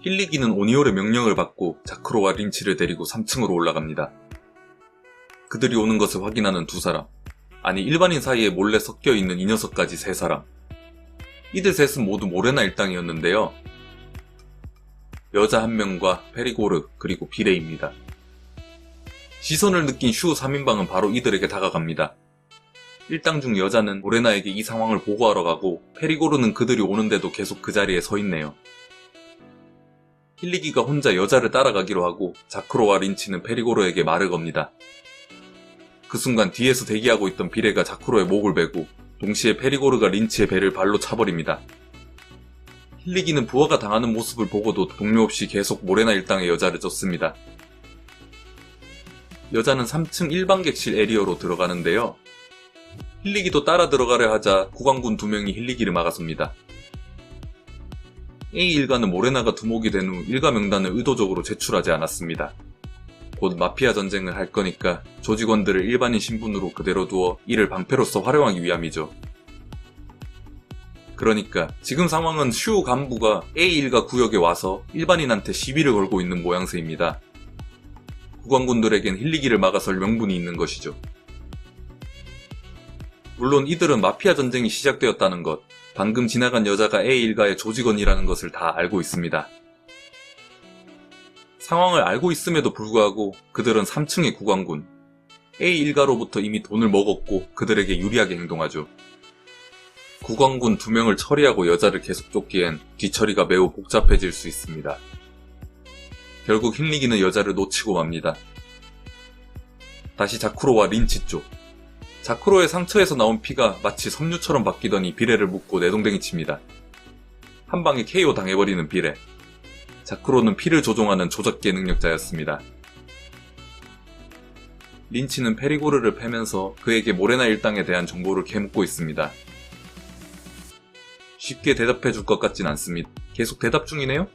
힐리기는 오니올의 명령을 받고 자크로와 린치를 데리고 3층으로 올라갑니다. 그들이 오는 것을 확인하는 두 사람, 아니 일반인 사이에 몰래 섞여있는 이 녀석까지 세 사람. 이들 셋은 모두 모레나 일당이었는데요. 여자 한 명과 페리고르 그리고 비레입니다. 시선을 느낀 슈 3인방은 바로 이들에게 다가갑니다. 일당 중 여자는 모레나에게 이 상황을 보고하러 가고 페리고르는 그들이 오는데도 계속 그 자리에 서 있네요. 힐리기가 혼자 여자를 따라가기로 하고 자크로와 린치는 페리고르에게 말을 겁니다. 그 순간 뒤에서 대기하고 있던 비레가 자크로의 목을 베고 동시에 페리고르가 린치의 배를 발로 차버립니다. 힐리기는 부하가 당하는 모습을 보고도 동료 없이 계속 모레나 일당의 여자를 쫓습니다. 여자는 3층 일반객실 에리어로 들어가는데요. 힐리기도 따라 들어가려 하자 국왕군 2명이 힐리기를 막아섭니다. A 일가는 모레나가 두목이 된 후 일가 명단을 의도적으로 제출하지 않았습니다. 곧 마피아 전쟁을 할 거니까 조직원들을 일반인 신분으로 그대로 두어 이를 방패로서 활용하기 위함이죠. 그러니까 지금 상황은 슈 간부가 A 일가 구역에 와서 일반인한테 시비를 걸고 있는 모양새입니다. 국왕군들에겐 힐리기를 막아설 명분이 있는 것이죠. 물론 이들은 마피아 전쟁이 시작되었다는 것, 방금 지나간 여자가 A 일가의 조직원이라는 것을 다 알고 있습니다. 상황을 알고 있음에도 불구하고 그들은 3층의 국왕군, A 일가로부터 이미 돈을 먹었고 그들에게 유리하게 행동하죠. 국왕군 2명을 처리하고 여자를 계속 쫓기엔 뒤처리가 매우 복잡해질 수 있습니다. 결국 힐리기는 여자를 놓치고 맙니다. 다시 자크로와 린치 쪽. 자크로의 상처에서 나온 피가 마치 섬유처럼 바뀌더니 비레를 묶고 내동댕이 칩니다. 한 방에 KO 당해버리는 비레. 자크로는 피를 조종하는 조작계 능력자였습니다. 린치는 페리고르를 패면서 그에게 모레나 일당에 대한 정보를 캐묻고 있습니다. 쉽게 대답해줄 것 같진 않습니다. 계속 대답 중이네요?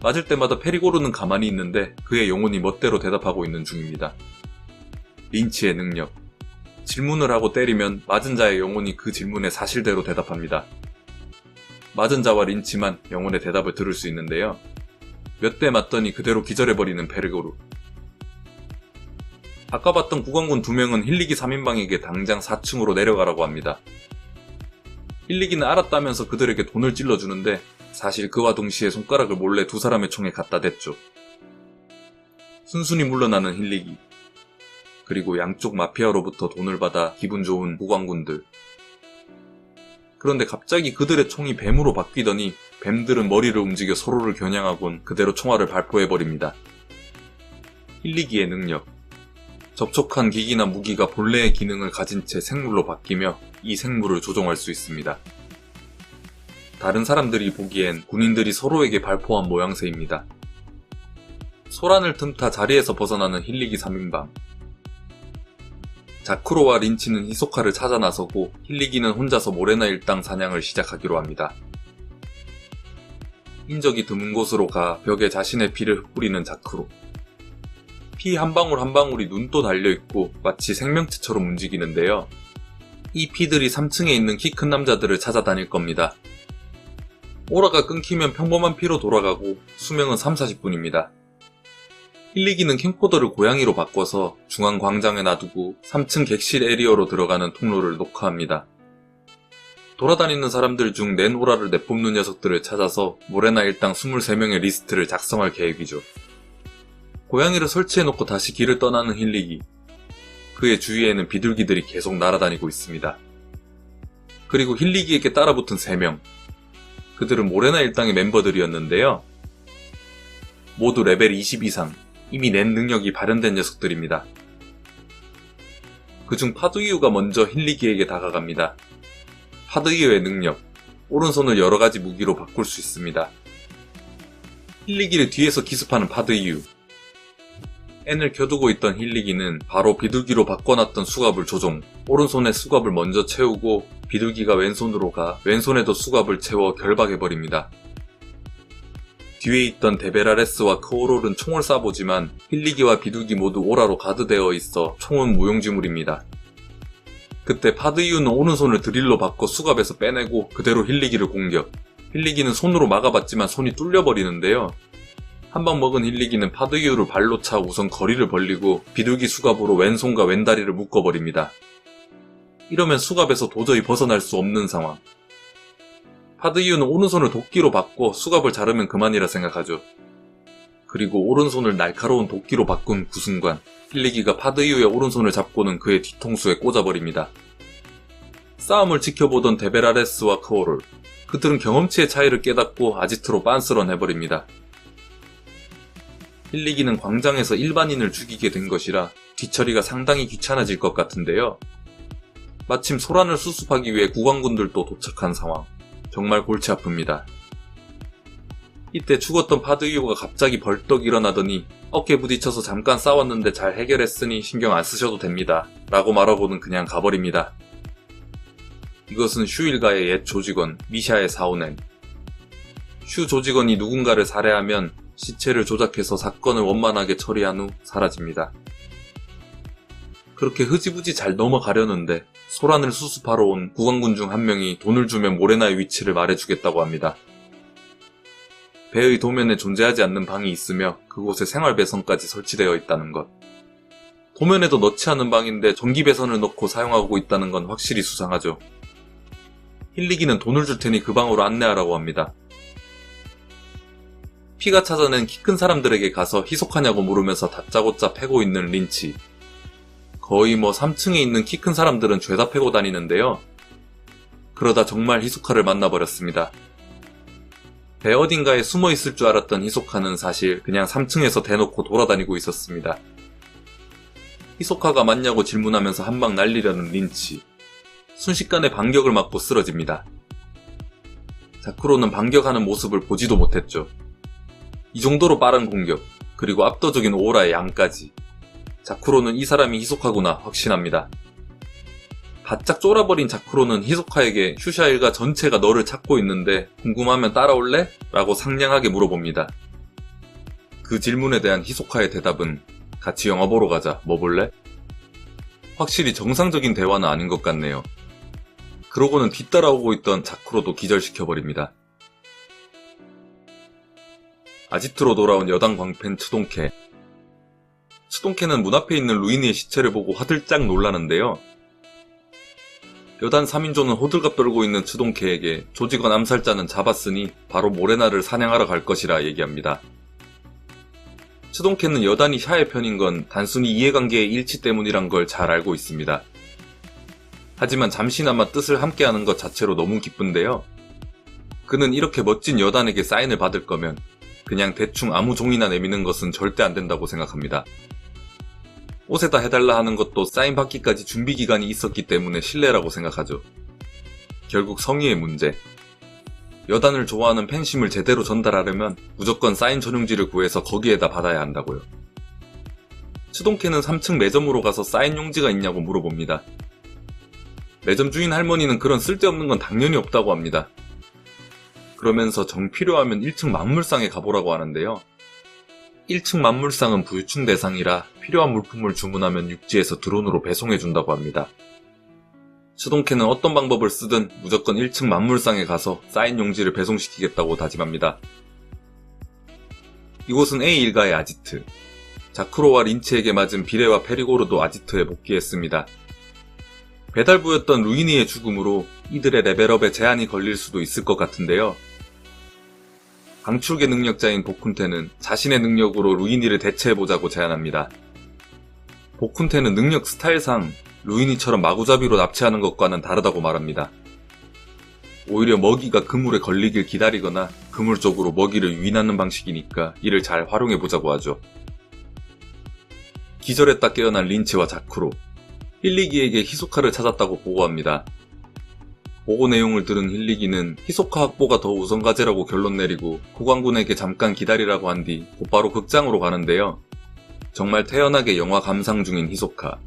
맞을 때마다 페리고르는 가만히 있는데 그의 영혼이 멋대로 대답하고 있는 중입니다. 린치의 능력. 질문을 하고 때리면 맞은 자의 영혼이 그 질문에 사실대로 대답합니다. 맞은 자와 린치만 영혼의 대답을 들을 수 있는데요. 몇 대 맞더니 그대로 기절해버리는 페리고르. 아까 봤던 국왕군 2명은 힐리기 3인방에게 당장 4층으로 내려가라고 합니다. 힐리기는 알았다면서 그들에게 돈을 찔러주는데 사실 그와 동시에 손가락을 몰래 두 사람의 총에 갖다 댔죠. 순순히 물러나는 힐리기. 그리고 양쪽 마피아로부터 돈을 받아 기분 좋은 국왕군들. 그런데 갑자기 그들의 총이 뱀으로 바뀌더니 뱀들은 머리를 움직여 서로를 겨냥하곤 그대로 총알을 발포해버립니다. 힐리기의 능력. 접촉한 기기나 무기가 본래의 기능을 가진 채 생물로 바뀌며 이 생물을 조종할 수 있습니다. 다른 사람들이 보기엔 군인들이 서로에게 발포한 모양새입니다. 소란을 틈타 자리에서 벗어나는 힐리기 3인방. 자크로와 린치는 히소카를 찾아 나서고 힐리기는 혼자서 모레나 일당 사냥을 시작하기로 합니다. 인적이 드문 곳으로 가 벽에 자신의 피를 흩뿌리는 자크로. 피 한 방울 한 방울이 눈도 달려있고 마치 생명체처럼 움직이는데요. 이 피들이 3층에 있는 키 큰 남자들을 찾아다닐 겁니다. 오라가 끊기면 평범한 피로 돌아가고 수명은 3-40분입니다. 힐리기는 캠코더를 고양이로 바꿔서 중앙 광장에 놔두고 3층 객실 에리어로 들어가는 통로를 녹화합니다. 돌아다니는 사람들 중 낸 오라를 내뿜는 녀석들을 찾아서 모레나 일당 23명의 리스트를 작성할 계획이죠. 고양이를 설치해놓고 다시 길을 떠나는 힐리기. 그의 주위에는 비둘기들이 계속 날아다니고 있습니다. 그리고 힐리기에게 따라붙은 3명. 그들은 모레나 일당의 멤버들이었는데요. 모두 레벨 20 이상, 이미 낸 능력이 발현된 녀석들입니다. 그중 파두이유가 먼저 힐리기에게 다가갑니다. 파두이유의 능력, 오른손을 여러가지 무기로 바꿀 수 있습니다. 힐리기를 뒤에서 기습하는 파두이유. N을 켜두고 있던 힐리기는 바로 비둘기로 바꿔놨던 수갑을 조종, 오른손에 수갑을 먼저 채우고 비둘기가 왼손으로 가 왼손에도 수갑을 채워 결박해버립니다. 뒤에 있던 데베라레스와 크오롤은 총을 쏴보지만 힐리기와 비둘기 모두 오라로 가드되어 있어 총은 무용지물입니다. 그때 파드이유는 오른손을 드릴로 바꿔 수갑에서 빼내고 그대로 힐리기를 공격. 힐리기는 손으로 막아봤지만 손이 뚫려버리는데요. 한 방 먹은 힐리기는 파드유를 발로 차 우선 거리를 벌리고 비둘기 수갑으로 왼손과 왼다리를 묶어버립니다. 이러면 수갑에서 도저히 벗어날 수 없는 상황. 파드유는 오른손을 도끼로 받고 수갑을 자르면 그만이라 생각하죠. 그리고 오른손을 날카로운 도끼로 바꾼 그 순간 힐리기가 파드유의 오른손을 잡고는 그의 뒤통수에 꽂아버립니다. 싸움을 지켜보던 데베라레스와 크오롤, 그들은 경험치의 차이를 깨닫고 아지트로 빤스런 해버립니다. 힐리기는 광장에서 일반인을 죽이게 된 것이라 뒤처리가 상당히 귀찮아질 것 같은데요. 마침 소란을 수습하기 위해 국왕군들도 도착한 상황. 정말 골치 아픕니다. 이때 죽었던 파드유가 갑자기 벌떡 일어나더니 어깨 부딪혀서 잠깐 싸웠는데 잘 해결했으니 신경 안 쓰셔도 됩니다. 라고 말하고는 그냥 가버립니다. 이것은 슈 일가의 옛 조직원 미샤의 사오넨. 슈 조직원이 누군가를 살해하면 시체를 조작해서 사건을 원만하게 처리한 후 사라집니다. 그렇게 흐지부지 잘 넘어가려는데 소란을 수습하러 온 국왕군 중 한 명이 돈을 주면 모레나의 위치를 말해주겠다고 합니다. 배의 도면에 존재하지 않는 방이 있으며 그곳에 생활배선까지 설치되어 있다는 것. 도면에도 넣지 않은 방인데 전기배선을 넣고 사용하고 있다는 건 확실히 수상하죠. 힐리기는 돈을 줄 테니 그 방으로 안내하라고 합니다. 피가 찾아낸 키 큰 사람들에게 가서 희속하냐고 물으면서 다짜고짜 패고 있는 린치. 거의 3층에 있는 키 큰 사람들은 죄다 패고 다니는데요. 그러다 정말 히소카를 만나버렸습니다. 배 어딘가에 숨어있을 줄 알았던 히소카는 사실 그냥 3층에서 대놓고 돌아다니고 있었습니다. 히소카가 맞냐고 질문하면서 한 방 날리려는 린치. 순식간에 반격을 맞고 쓰러집니다. 자쿠로는 반격하는 모습을 보지도 못했죠. 이 정도로 빠른 공격, 그리고 압도적인 오라의 양까지. 자쿠로는 이 사람이 히소카구나 확신합니다. 바짝 쫄아버린 자쿠로는 히소카에게 슈샤 일가 전체가 너를 찾고 있는데 궁금하면 따라올래? 라고 상냥하게 물어봅니다. 그 질문에 대한 히소카의 대답은 같이 영화 보러 가자, 뭐 볼래? 확실히 정상적인 대화는 아닌 것 같네요. 그러고는 뒤따라오고 있던 자쿠로도 기절시켜버립니다. 아지트로 돌아온 여당 광팬 츠동케. 츠동케는 문 앞에 있는 루이니의 시체를 보고 화들짝 놀라는데요. 여단 3인조는 호들갑 떨고 있는 츠동케에게 조직원 암살자는 잡았으니 바로 모레나를 사냥하러 갈 것이라 얘기합니다. 츠동케는 여단이 샤의 편인 건 단순히 이해관계의 일치 때문이란 걸 잘 알고 있습니다. 하지만 잠시나마 뜻을 함께하는 것 자체로 너무 기쁜데요. 그는 이렇게 멋진 여단에게 사인을 받을 거면 그냥 대충 아무 종이나 내미는 것은 절대 안 된다고 생각합니다. 옷에다 해달라 하는 것도 사인 받기까지 준비 기간이 있었기 때문에 신뢰라고 생각하죠. 결국 성의의 문제. 여단을 좋아하는 팬심을 제대로 전달하려면 무조건 사인 전용지를 구해서 거기에다 받아야 한다고요. 츠동케는 3층 매점으로 가서 사인 용지가 있냐고 물어봅니다. 매점 주인 할머니는 그런 쓸데없는 건 당연히 없다고 합니다. 그러면서 정 필요하면 1층 만물상에 가보라고 하는데요. 1층 만물상은 부유층 대상이라 필요한 물품을 주문하면 육지에서 드론으로 배송해준다고 합니다. 츠동케는 어떤 방법을 쓰든 무조건 1층 만물상에 가서 사인 용지를 배송시키겠다고 다짐합니다. 이곳은 A 일가의 아지트. 자쿠로와 린치에게 맞은 비레와 페리고르도 아지트에 복귀했습니다. 배달부였던 루이니의 죽음으로 이들의 레벨업에 제한이 걸릴 수도 있을 것 같은데요. 방출계 능력자인 보쿤테는 자신의 능력으로 루이니를 대체해보자고 제안합니다. 보쿤테는 능력 스타일상 루이니처럼 마구잡이로 납치하는 것과는 다르다고 말합니다. 오히려 먹이가 그물에 걸리길 기다리거나 그물 쪽으로 먹이를 유인하는 방식이니까 이를 잘 활용해보자고 하죠. 기절했다 깨어난 린치와 자쿠로. 힐리기에게 히소카를 찾았다고 보고합니다. 보고 내용을 들은 힐리기는 히소카 확보가 더 우선과제라고 결론 내리고 국왕군에게 잠깐 기다리라고 한 뒤 곧바로 극장으로 가는데요. 정말 태연하게 영화 감상 중인 히소카.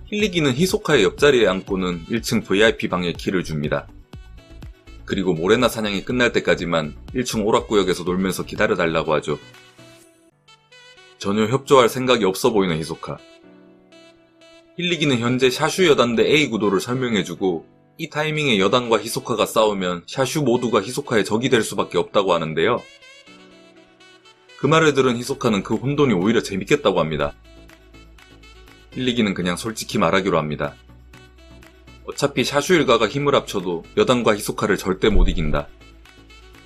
힐리기는 히소카의 옆자리에 앉고는 1층 VIP 방에 키를 줍니다. 그리고 모레나 사냥이 끝날 때까지만 1층 오락구역에서 놀면서 기다려달라고 하죠. 전혀 협조할 생각이 없어 보이는 히소카. 힐리기는 현재 샤슈 여단대 A 구도를 설명해주고 이 타이밍에 여단과 히소카가 싸우면 샤슈 모두가 히소카의 적이 될 수밖에 없다고 하는데요. 그 말을 들은 히소카는 그 혼돈이 오히려 재밌겠다고 합니다. 힐리기는 그냥 솔직히 말하기로 합니다. 어차피 샤슈 일가가 힘을 합쳐도 여단과 히소카를 절대 못 이긴다.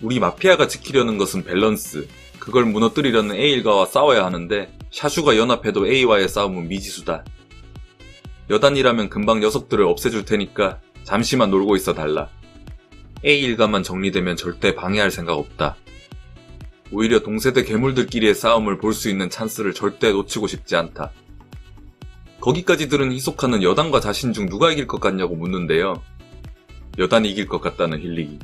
우리 마피아가 지키려는 것은 밸런스, 그걸 무너뜨리려는 A 일가와 싸워야 하는데 샤슈가 연합해도 A와의 싸움은 미지수다. 여단이라면 금방 녀석들을 없애줄 테니까 잠시만 놀고 있어 달라. A 일가만 정리되면 절대 방해할 생각 없다. 오히려 동세대 괴물들끼리의 싸움을 볼 수 있는 찬스를 절대 놓치고 싶지 않다. 거기까지 들은 히소카는 여단과 자신 중 누가 이길 것 같냐고 묻는데요. 여단이 이길 것 같다는 힐리기.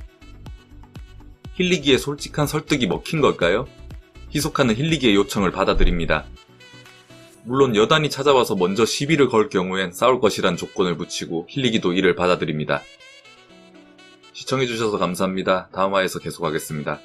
힐리기의 솔직한 설득이 먹힌 걸까요? 히소카는 힐리기의 요청을 받아들입니다. 물론 여단이 찾아와서 먼저 시비를 걸 경우엔 싸울 것이란 조건을 붙이고 힐리기도 이를 받아들입니다. 시청해주셔서 감사합니다. 다음 화에서 계속하겠습니다.